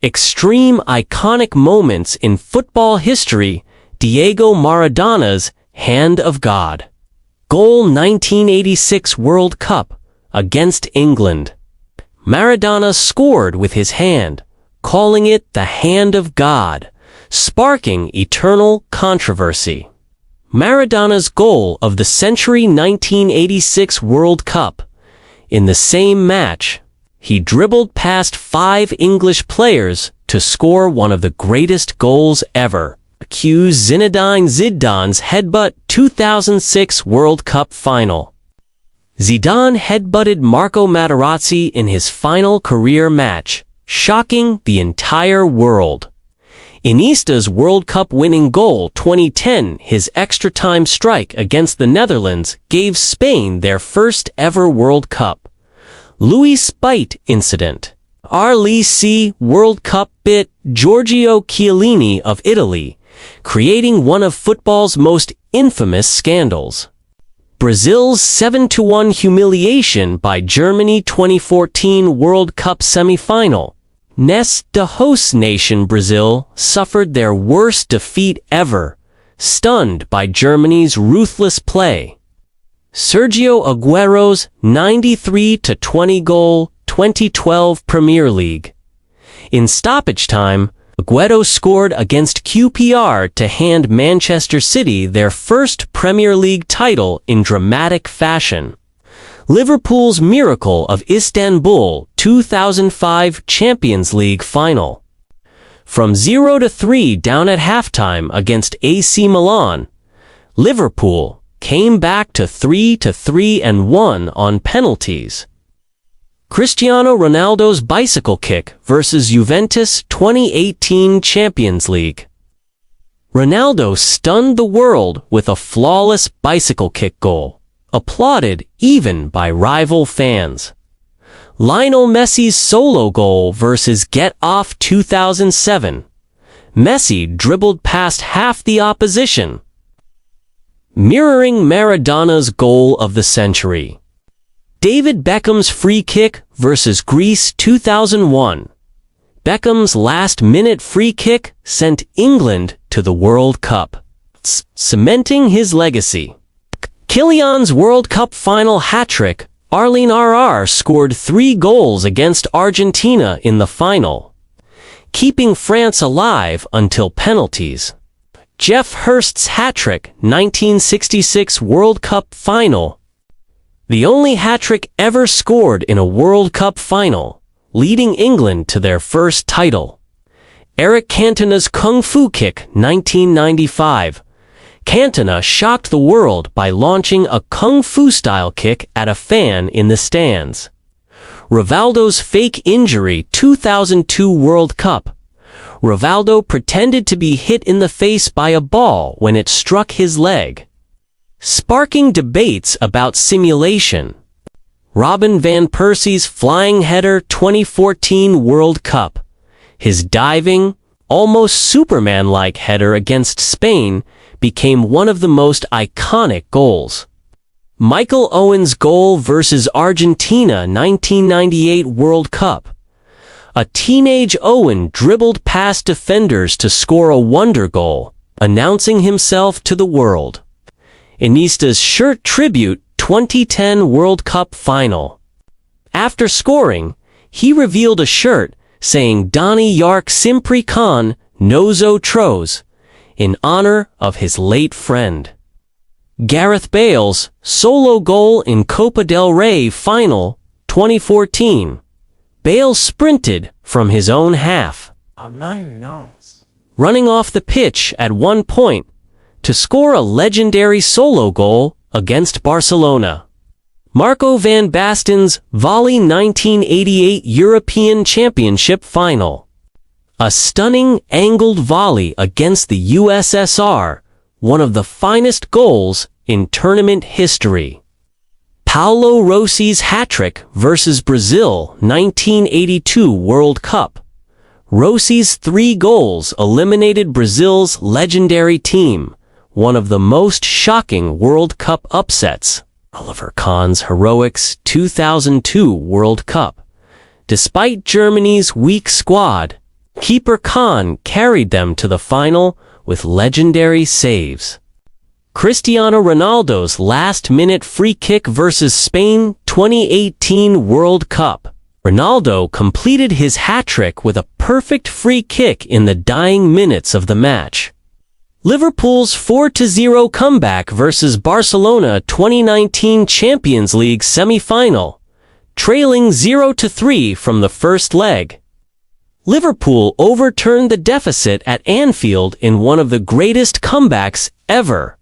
Extreme iconic moments in football history. Diego Maradona's Hand of God. Goal 1986 World Cup against England. Maradona scored with his hand, calling it the Hand of God, sparking eternal controversy. Maradona's goal of the century 1986 World Cup. In the same match, he dribbled past 5 English players to score one of the greatest goals ever. Accused Zinedine Zidane's headbutt 2006 World Cup final. Zidane headbutted Marco Materazzi in his final career match, shocking the entire world. Iniesta's World Cup winning goal 2010, his extra-time strike against the Netherlands, gave Spain their first ever World Cup. Louis Spite incident. RLC World Cup bit Giorgio Chiellini of Italy, creating one of football's most infamous scandals. Brazil's 7-1 humiliation by Germany 2014 World Cup semi-final. The host nation Brazil suffered their worst defeat ever, stunned by Germany's ruthless play. Sergio Aguero's 93-20 goal 2012 Premier League. In stoppage time, Aguero scored against QPR to hand Manchester City their first Premier League title in dramatic fashion. Liverpool's Miracle of Istanbul 2005 Champions League final. From 0-3 down at halftime against AC Milan, Liverpool came back to 3-3 and won on penalties. Cristiano Ronaldo's bicycle kick versus Juventus 2018 Champions League. Ronaldo stunned the world with a flawless bicycle kick goal, applauded even by rival fans. Lionel Messi's solo goal versus Getafe 2007. Messi dribbled past half the opposition. Mirroring Maradona's goal of the century. David Beckham's free kick versus Greece 2001. Beckham's last-minute free kick sent England to the World Cup, cementing his legacy. Kylian's World Cup final hat-trick. Arlene RR scored 3 goals against Argentina in the final, keeping France alive until penalties. Jeff Hurst's hat-trick 1966 World Cup final. The only hat-trick ever scored in a World Cup final, leading England to their first title. Eric Cantona's Kung Fu kick 1995. Cantona shocked the world by launching a Kung Fu-style kick at a fan in the stands. Rivaldo's fake injury 2002 World Cup. Rivaldo pretended to be hit in the face by a ball when it struck his leg, sparking debates about simulation. Robin van Persie's flying header 2014 World Cup. His diving, almost Superman-like header against Spain became one of the most iconic goals. Michael Owen's goal versus Argentina 1998 World Cup. A teenage Owen dribbled past defenders to score a wonder goal, announcing himself to the world. Iniesta's shirt tribute 2010 World Cup final. After scoring, he revealed a shirt saying Donny Yark Simpri Khan Nozo Tros, in honor of his late friend. Gareth Bale's solo goal in Copa del Rey final 2014. Bale sprinted from his own half, running off the pitch at one point to score a legendary solo goal against Barcelona. Marco van Basten's volley 1988 European Championship final. A stunning angled volley against the USSR, one of the finest goals in tournament history. Paulo Rossi's hat-trick versus Brazil 1982 World Cup. Rossi's 3 goals eliminated Brazil's legendary team, one of the most shocking World Cup upsets. Oliver Kahn's heroics 2002 World Cup. Despite Germany's weak squad, Keeper Khan carried them to the final with legendary saves. Cristiano Ronaldo's last-minute free kick versus Spain 2018 World Cup. Ronaldo completed his hat-trick with a perfect free kick in the dying minutes of the match. Liverpool's 4-0 comeback versus Barcelona 2019 Champions League semi-final, trailing 0-3 from the first leg. Liverpool overturned the deficit at Anfield in one of the greatest comebacks ever.